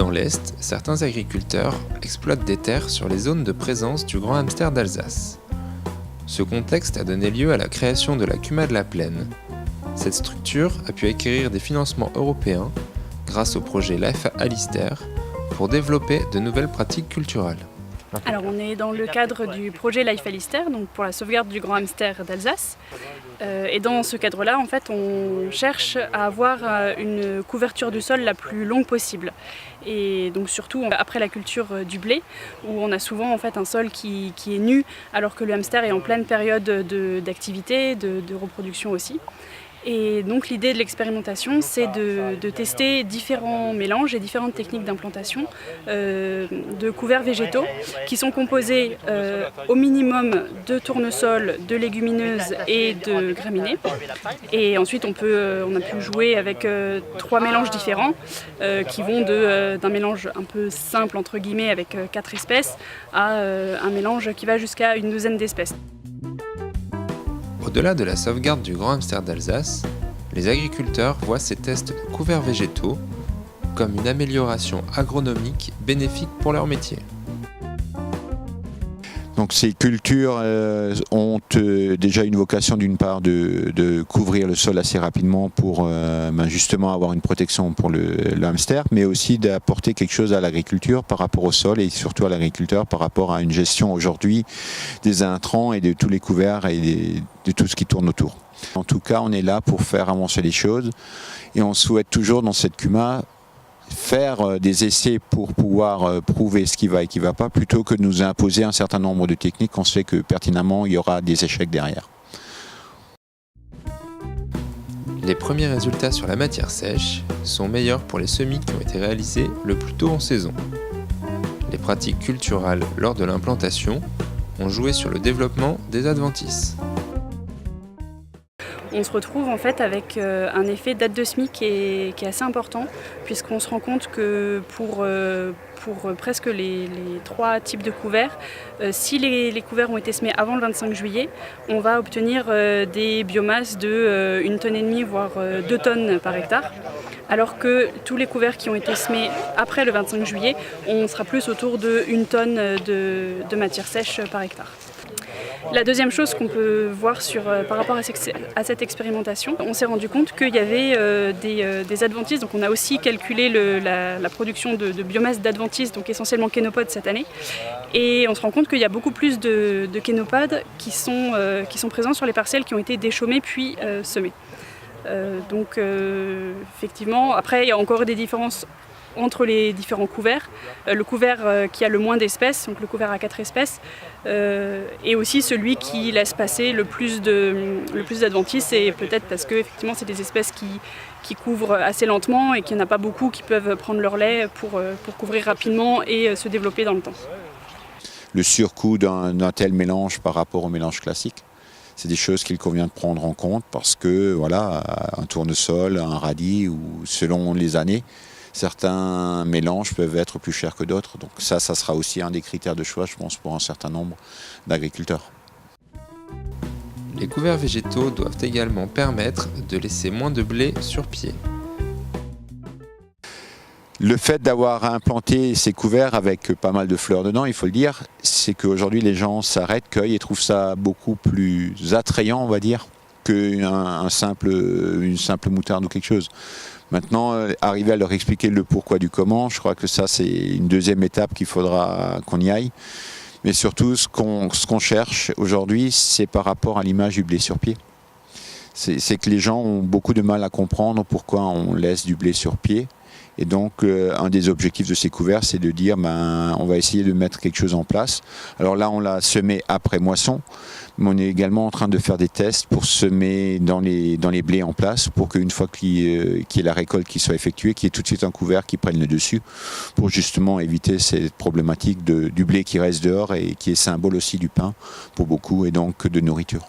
dans l'Est, certains agriculteurs exploitent des terres sur les zones de présence du grand hamster d'Alsace. Ce contexte a donné lieu à la création de la CUMA de la Plaine. Cette structure a pu acquérir des financements européens grâce au projet Life Alistair pour développer de nouvelles pratiques culturelles. Alors on est dans le cadre du projet Life Alistair, donc pour la sauvegarde du grand hamster d'Alsace. Et dans ce cadre-là, en fait, on cherche à avoir une couverture du sol la plus longue possible. Et donc surtout après la culture du blé, où on a souvent en fait un sol qui est nu, alors que le hamster est en pleine période d'activité, de reproduction aussi. Et donc l'idée de l'expérimentation, c'est de tester différents mélanges et différentes techniques d'implantation de couverts végétaux qui sont composés au minimum de tournesol, de légumineuses et de graminées. Et ensuite on a pu jouer avec 3 mélanges différents qui vont d'un mélange un peu simple entre guillemets avec 4 espèces à un mélange qui va jusqu'à une douzaine d'espèces. Au-delà de la sauvegarde du grand hamster d'Alsace, les agriculteurs voient ces tests de couverts végétaux comme une amélioration agronomique bénéfique pour leur métier. Donc ces cultures ont déjà une vocation d'une part de couvrir le sol assez rapidement pour justement avoir une protection pour le hamster, mais aussi d'apporter quelque chose à l'agriculture par rapport au sol et surtout à l'agriculteur par rapport à une gestion aujourd'hui des intrants et de tous les couverts et de tout ce qui tourne autour. En tout cas, on est là pour faire avancer les choses et on souhaite toujours dans cette CUMA faire des essais pour pouvoir prouver ce qui va et qui ne va pas, plutôt que de nous imposer un certain nombre de techniques. On sait que pertinemment, il y aura des échecs derrière. Les premiers résultats sur la matière sèche sont meilleurs pour les semis qui ont été réalisés le plus tôt en saison. Les pratiques culturales lors de l'implantation ont joué sur le développement des adventices. On se retrouve en fait avec un effet date de semis qui est assez important, puisqu'on se rend compte que pour presque les 3 types de couverts, si les couverts ont été semés avant le 25 juillet, on va obtenir des biomasses de 1,5 tonne, voire 2 tonnes par hectare. Alors que tous les couverts qui ont été semés après le 25 juillet, on sera plus autour de 1 tonne de matière sèche par hectare. La deuxième chose qu'on peut voir par rapport à cette expérimentation, on s'est rendu compte qu'il y avait des adventices. Donc on a aussi calculé la production de biomasse d'adventices, donc essentiellement kénopodes cette année. Et on se rend compte qu'il y a beaucoup plus de kénopodes qui sont présents sur les parcelles qui ont été déchaumées puis semées. Donc effectivement, après il y a encore des différences entre les différents couverts. Le couvert qui a le moins d'espèces, donc le couvert à 4 espèces, est aussi celui qui laisse passer le plus d'adventices, et peut-être parce que effectivement c'est des espèces qui couvrent assez lentement et qu'il n'y en a pas beaucoup qui peuvent prendre leur lait pour couvrir rapidement et se développer dans le temps. Le surcoût d'un tel mélange par rapport au mélange classique, c'est des choses qu'il convient de prendre en compte parce que voilà, un tournesol, un radis ou selon les années, certains mélanges peuvent être plus chers que d'autres. Donc ça sera aussi un des critères de choix, je pense, pour un certain nombre d'agriculteurs. Les couverts végétaux doivent également permettre de laisser moins de blé sur pied. Le fait d'avoir implanté ces couverts avec pas mal de fleurs dedans, il faut le dire, c'est qu'aujourd'hui les gens s'arrêtent, cueillent et trouvent ça beaucoup plus attrayant, on va dire, qu'une simple moutarde ou quelque chose. Maintenant, arriver à leur expliquer le pourquoi du comment, je crois que ça c'est une deuxième étape qu'il faudra qu'on y aille. Mais surtout, ce qu'on cherche aujourd'hui, c'est par rapport à l'image du blé sur pied. C'est que les gens ont beaucoup de mal à comprendre pourquoi on laisse du blé sur pied. Et donc, un des objectifs de ces couverts, c'est de dire, on va essayer de mettre quelque chose en place. Alors là, on l'a semé après moisson, mais on est également en train de faire des tests pour semer dans les blés en place, pour qu'une fois qu'il y ait la récolte qui soit effectuée, qu'il y ait tout de suite un couvert qui prenne le dessus, pour justement éviter cette problématique du blé qui reste dehors et qui est symbole aussi du pain pour beaucoup et donc de nourriture.